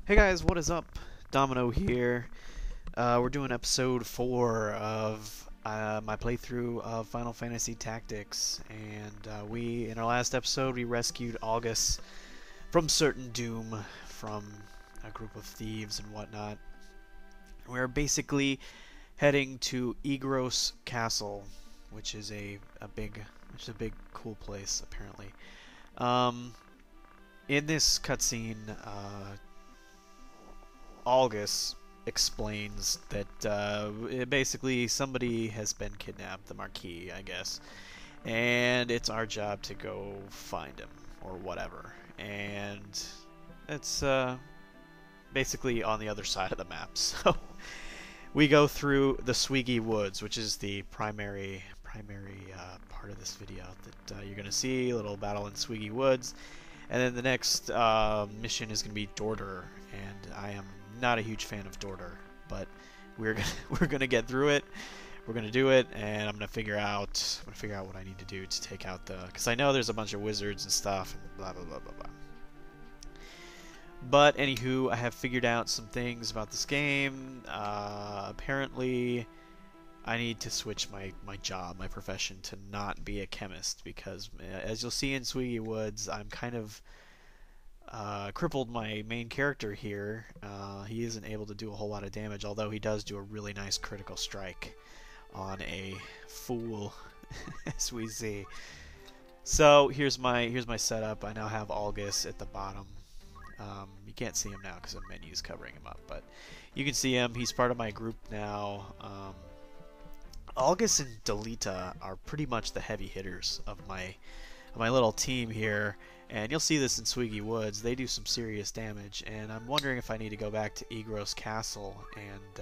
Hey guys, what is up? Domino here. We're doing episode 4 of my playthrough of Final Fantasy Tactics, and in our last episode, we rescued August from certain doom from a group of thieves and whatnot. We're basically heading to Egros Castle, which is a big cool place apparently. Um, in this cutscene, August explains that basically somebody has been kidnapped, the Marquis, I guess, and it's our job to go find him or whatever. And it's basically on the other side of the map. So we go through the Sweegy Woods, which is the primary part of this video that you're gonna see. A little battle in Sweegy Woods. And then the next mission is going to be Dorter, and I am not a huge fan of Dorter, but we're gonna get through it. We're gonna do it, and I'm gonna figure out what I need to do to take out because I know there's a bunch of wizards and stuff, and blah blah blah blah blah. But anywho, I have figured out some things about this game. Apparently, I need to switch my job, my profession, to not be a chemist, because as you'll see in Sweegy Woods, I'm kind of crippled my main character here. He isn't able to do a whole lot of damage, although he does do a really nice critical strike on a fool, as we see. So here's my setup. I now have August at the bottom. You can't see him now because the menu's covering him up, but you can see him. He's part of my group now. August and Delita are pretty much the heavy hitters of my little team here, and you'll see this in Sweegy Woods. They do some serious damage, and I'm wondering if I need to go back to Egros Castle and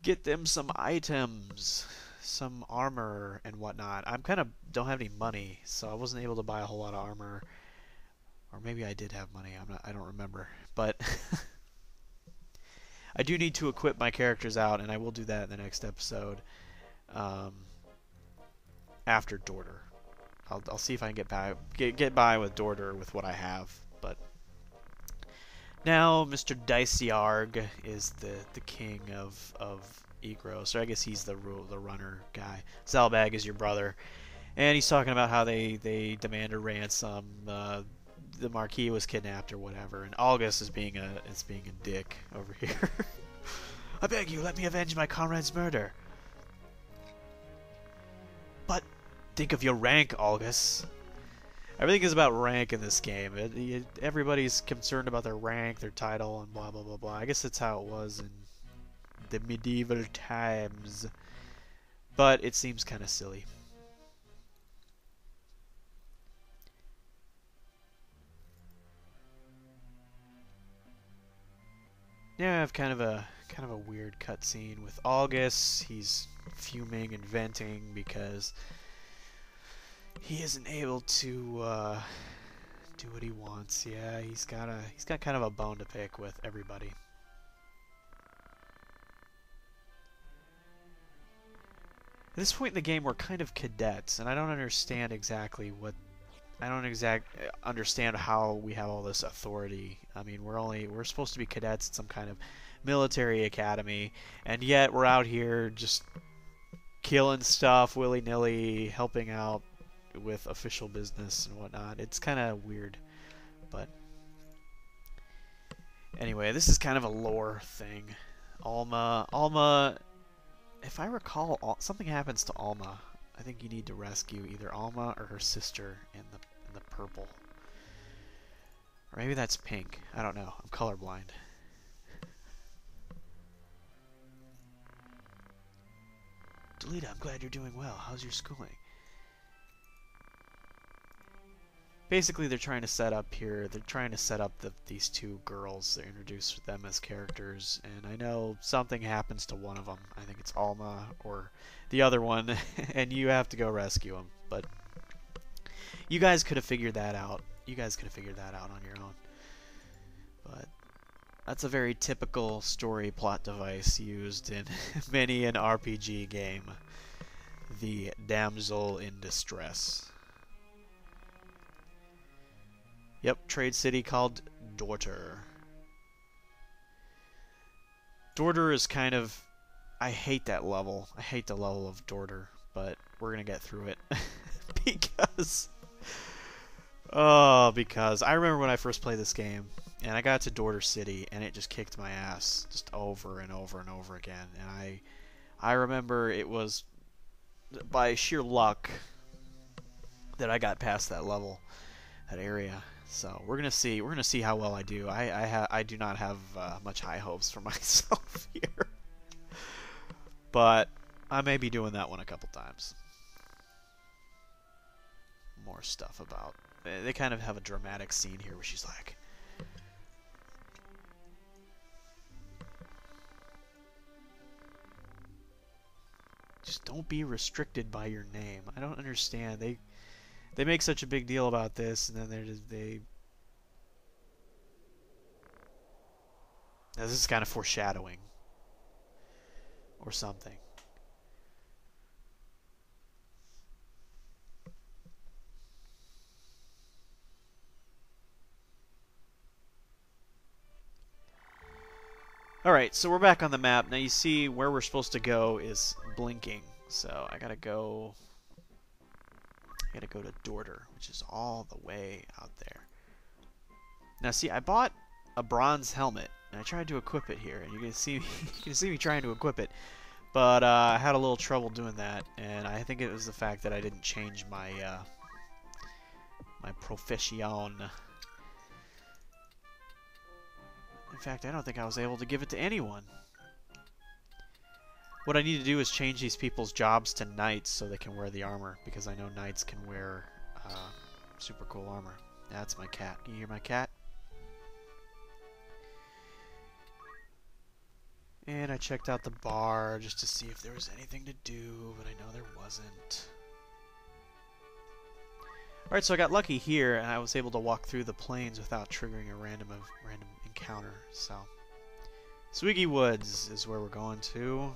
get them some items, some armor and whatnot. I'm kind of don't have any money, so I wasn't able to buy a whole lot of armor, or maybe I did have money. I don't remember, but. I do need to equip my characters out, and I will do that in the next episode. After Dorter, I'll see if I can get by with Dorter with what I have. But now, Mr. Diceyarg is the king of Egros, or I guess he's the runner guy. Zalbag is your brother, and he's talking about how they demand a ransom. The Marquis was kidnapped or whatever, and August is being a dick over here. I beg you, let me avenge my comrade's murder. But think of your rank, August. Everything is about rank in this game. Everybody's concerned about their rank, their title, and blah blah blah blah. I guess that's how it was in the medieval times, but it seems kind of silly. Now I have kind of a weird cutscene with August. He's fuming and venting because he isn't able to do what he wants. Yeah, he's got kind of a bone to pick with everybody. At this point in the game, we're kind of cadets, and I don't understand exactly understand how we have all this authority. I mean, we're supposed to be cadets at some kind of military academy, and yet we're out here just killing stuff willy-nilly, helping out with official business and whatnot. It's kind of weird, but anyway, this is kind of a lore thing. Alma, if I recall, something happens to Alma. I think you need to rescue either Alma or her sister in the purple. Or maybe that's pink. I don't know. I'm colorblind. Delita, I'm glad you're doing well. How's your schooling? Basically, they're trying to set up these two girls. They introduce them as characters, and I know something happens to one of them. I think it's Alma or the other one, and you have to go rescue them. But you guys could have figured that out. You guys could have figured that out on your own. But that's a very typical story plot device used in many an RPG game. The damsel in distress. Yep, trade city called Dorter. Dorter is kind of... I hate that level. I hate the level of Dorter, but we're going to get through it. because... Oh, because I remember when I first played this game, and I got to Dorter City, and it just kicked my ass just over and over and over again. And I remember it was by sheer luck that I got past that level, that area. So we're gonna see how well I do. I do not have much high hopes for myself here, but I may be doing that one a couple times. More stuff about. They kind of have a dramatic scene here where she's like, just don't be restricted by your name. I don't understand. They make such a big deal about this, and then they. Now, this is kind of foreshadowing, or something. Alright, so we're back on the map. Now you see where we're supposed to go is blinking. So I gotta go to Dorter, which is all the way out there. Now see, I bought a bronze helmet, and I tried to equip it here, and you can see me trying to equip it. But I had a little trouble doing that, and I think it was the fact that I didn't change my my profession. In fact, I don't think I was able to give it to anyone. What I need to do is change these people's jobs to knights so they can wear the armor, because I know knights can wear super cool armor. That's my cat. Can you hear my cat? And I checked out the bar just to see if there was anything to do, but I know there wasn't. Alright, so I got lucky here, and I was able to walk through the plains without triggering a random encounter. So, Sweegy Woods is where we're going to.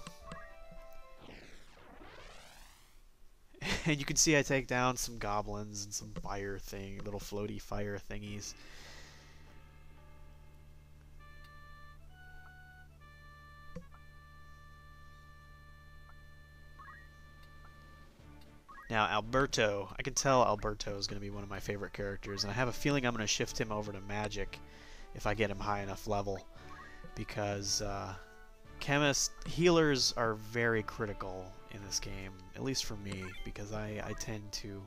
And you can see I take down some goblins and some little floaty fire thingies. Now, Alberto. I can tell Alberto is going to be one of my favorite characters, and I have a feeling I'm going to shift him over to magic if I get him high enough level, because healers are very critical in this game, at least for me, because I tend to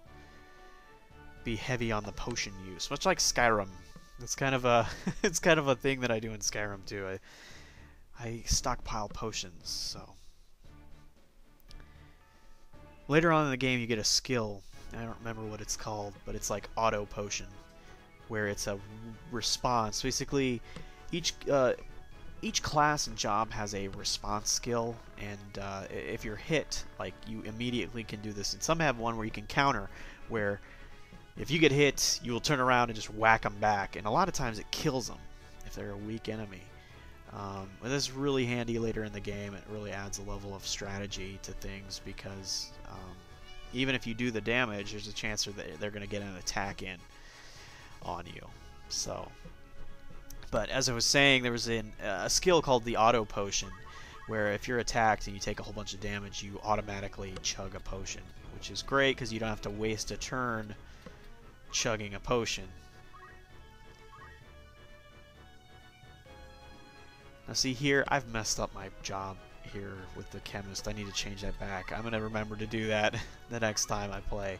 be heavy on the potion use, much like Skyrim. It's kind of a it's kind of a thing that I do in Skyrim too. I stockpile potions, so. Later on in the game, you get a skill. I don't remember what it's called, but it's like auto potion, where it's a response. Basically, each class and job has a response skill, and if you're hit, like, you immediately can do this. And some have one where you can counter, where if you get hit, you will turn around and just whack them back, and a lot of times it kills them if they're a weak enemy. But this is really handy later in the game. It really adds a level of strategy to things, because even if you do the damage, there's a chance that they're going to get an attack in on you. So, but as I was saying, there was a skill called the auto potion, where if you're attacked and you take a whole bunch of damage, you automatically chug a potion, which is great because you don't have to waste a turn chugging a potion. Now see here, I've messed up my job here with the chemist. I need to change that back. I'm going to remember to do that the next time I play.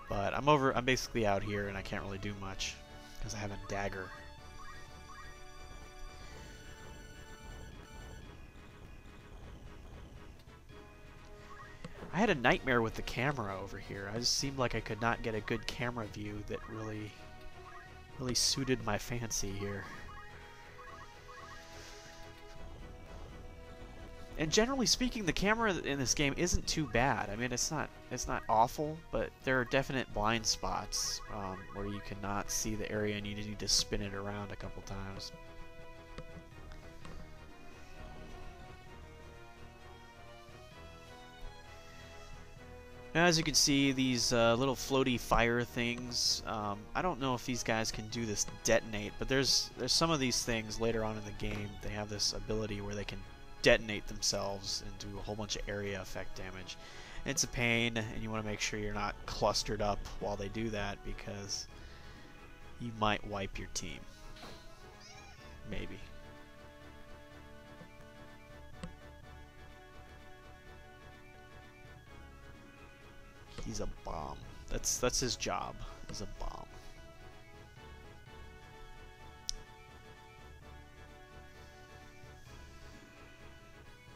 But I'm basically out here, and I can't really do much because I have a dagger. I had a nightmare with the camera over here. I just seemed like I could not get a good camera view that really suited my fancy here. And generally speaking, the camera in this game isn't too bad. I mean, it's not awful, but there are definite blind spots where you cannot see the area and you need to spin it around a couple times. Now, as you can see, these little floaty fire things, I don't know if these guys can do this detonate, but there's some of these things later on in the game, they have this ability where they can detonate themselves and do a whole bunch of area effect damage. And it's a pain, and you want to make sure you're not clustered up while they do that, because you might wipe your team. Maybe. He's a bomb. That's his job. He's a bomb.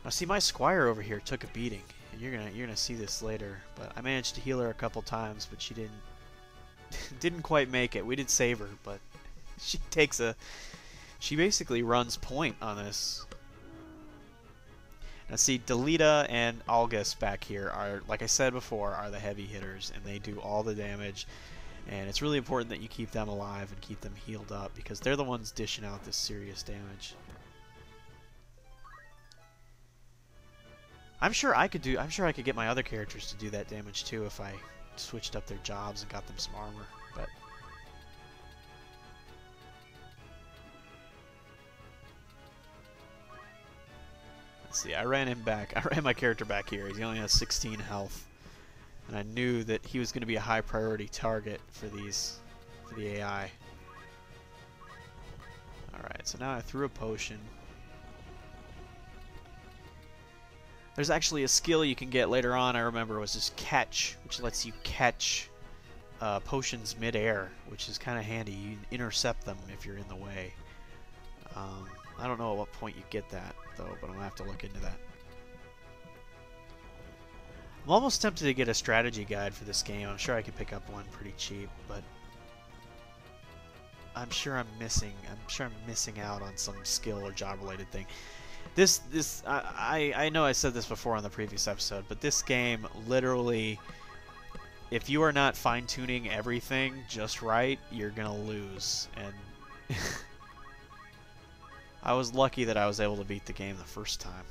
Now see, my squire over here took a beating, and you're gonna see this later. But I managed to heal her a couple times, but she didn't quite make it. We did save her, but she basically runs point on this. Now see, Delita and August back here are, like I said before, are the heavy hitters, and they do all the damage. And it's really important that you keep them alive and keep them healed up, because they're the ones dishing out this serious damage. I'm sure I could get my other characters to do that damage too if I switched up their jobs and got them some armor, but see, I ran my character back here. He only has 16 health. And I knew that he was going to be a high priority target for the AI. Alright, so now I threw a potion. There's actually a skill you can get later on, I remember, was just catch, which lets you catch potions mid-air, which is kind of handy. You can intercept them if you're in the way. I don't know at what point you get that, though, but I'm going to have to look into that. I'm almost tempted to get a strategy guide for this game. I'm sure I could pick up one pretty cheap, but I'm sure I'm missing out on some skill or job-related thing. I know I said this before on the previous episode, but this game literally, if you are not fine-tuning everything just right, you're going to lose. And I was lucky that I was able to beat the game the first time,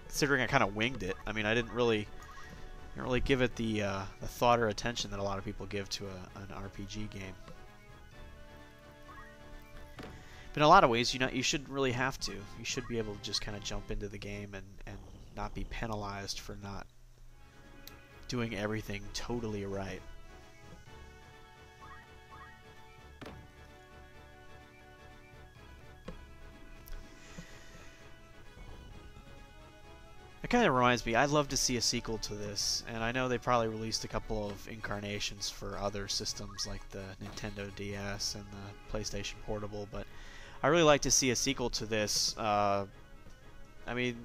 considering I kind of winged it. I mean, I didn't really give it the thought or attention that a lot of people give to an RPG game. But in a lot of ways, you shouldn't really have to. You should be able to just kind of jump into the game and not be penalized for not doing everything totally right. It kind of reminds me, I'd love to see a sequel to this, and I know they probably released a couple of incarnations for other systems like the Nintendo DS and the PlayStation Portable, but I really like to see a sequel to this. I mean,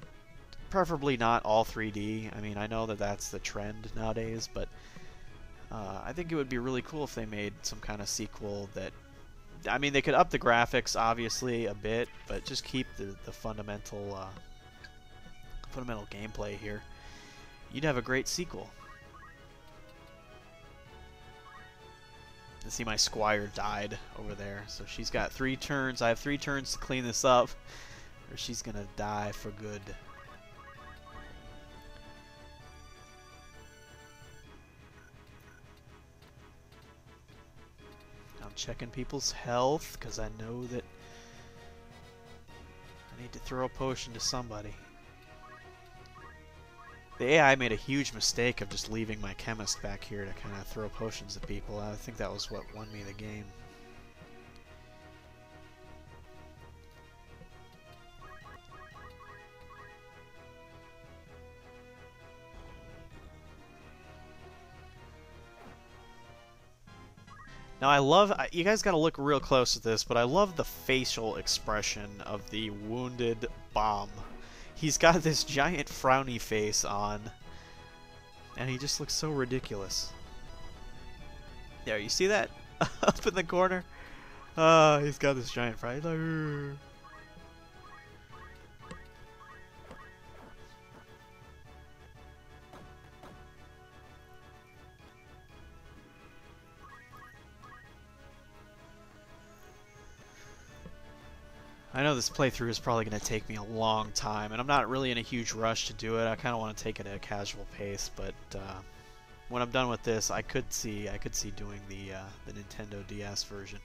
preferably not all 3D. I mean, I know that that's the trend nowadays, but I think it would be really cool if they made some kind of sequel that, I mean, they could up the graphics, obviously, a bit, but just keep the fundamental gameplay here. You'd have a great sequel. You see my squire died over there, so she's got 3 turns. I have 3 turns to clean this up, or she's gonna die for good. I'm checking people's health because I know that I need to throw a potion to somebody. The AI made a huge mistake of just leaving my chemist back here to kind of throw potions at people. I think that was what won me the game. Now I love, you guys gotta look real close at this, but I love the facial expression of the wounded bomb. He's got this giant frowny face on, and he just looks so ridiculous. There, you see that? Up in the corner? He's got this giant frown. I know this playthrough is probably going to take me a long time, and I'm not really in a huge rush to do it. I kind of want to take it at a casual pace, but when I'm done with this, I could see doing the Nintendo DS version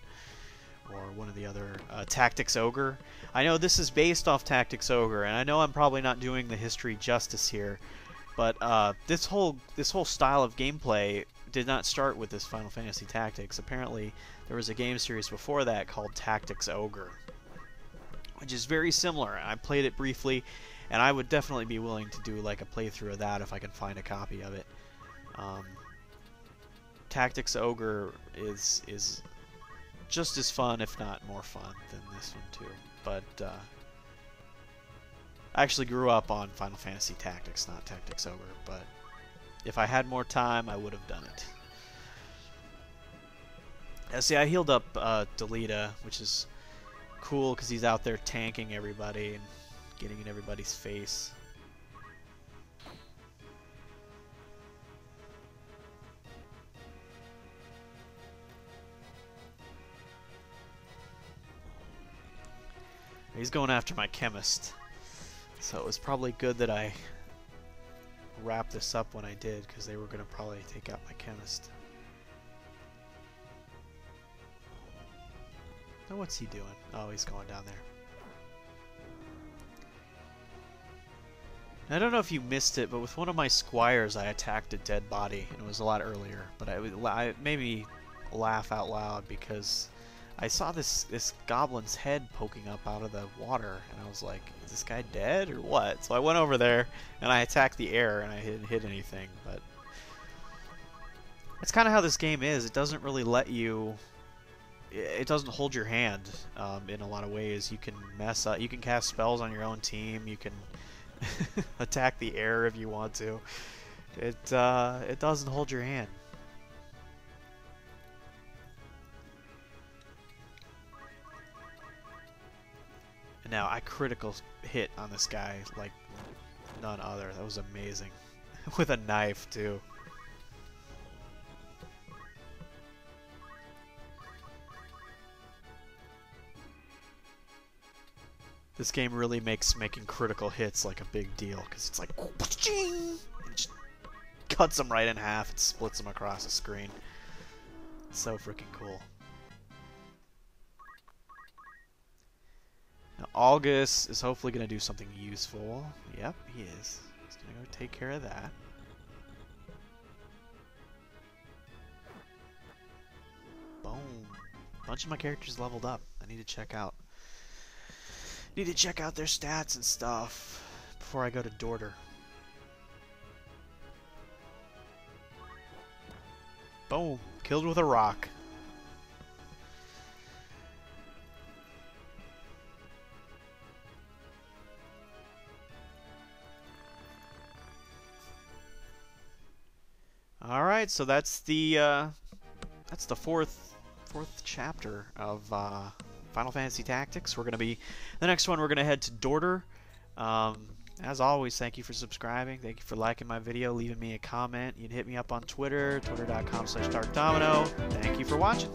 or one of the other Tactics Ogre. I know this is based off Tactics Ogre, and I know I'm probably not doing the history justice here, but this whole style of gameplay did not start with this Final Fantasy Tactics. Apparently, there was a game series before that called Tactics Ogre, which is very similar. I played it briefly, and I would definitely be willing to do like a playthrough of that if I can find a copy of it. Tactics Ogre is just as fun, if not more fun, than this one too. But I actually grew up on Final Fantasy Tactics, not Tactics Ogre. But if I had more time, I would have done it. See, I healed up Delita, which is cool because he's out there tanking everybody and getting in everybody's face. He's going after my chemist, so it was probably good that I wrapped this up when I did, because they were going to probably take out my chemist. Now what's he doing? Oh, he's going down there. I don't know if you missed it, but with one of my squires I attacked a dead body, and it was a lot earlier, but it made me laugh out loud because I saw this goblin's head poking up out of the water, and I was like, is this guy dead or what? So I went over there, and I attacked the air, and I didn't hit anything, but that's kind of how this game is. It doesn't really let you... It doesn't hold your hand in a lot of ways. You can mess up. You can cast spells on your own team. You can attack the air if you want to. It doesn't hold your hand. Now, I critical hit on this guy like none other. That was amazing. With a knife, too. This game really makes making critical hits like a big deal, because it's like... It just cuts them right in half and splits them across the screen. It's so freaking cool. Now, August is hopefully going to do something useful. Yep, he is. He's going to go take care of that. Boom. A bunch of my characters leveled up. I need to check out. Need to check out their stats and stuff before I go to Dorter. Boom. Killed with a rock. Alright, so that's the fourth chapter of Final Fantasy Tactics. We're gonna be the next one. We're gonna head to Dorter. As always, thank you for subscribing. Thank you for liking my video, leaving me a comment. You can hit me up on Twitter, twitter.com/DarkDomino. Thank you for watching.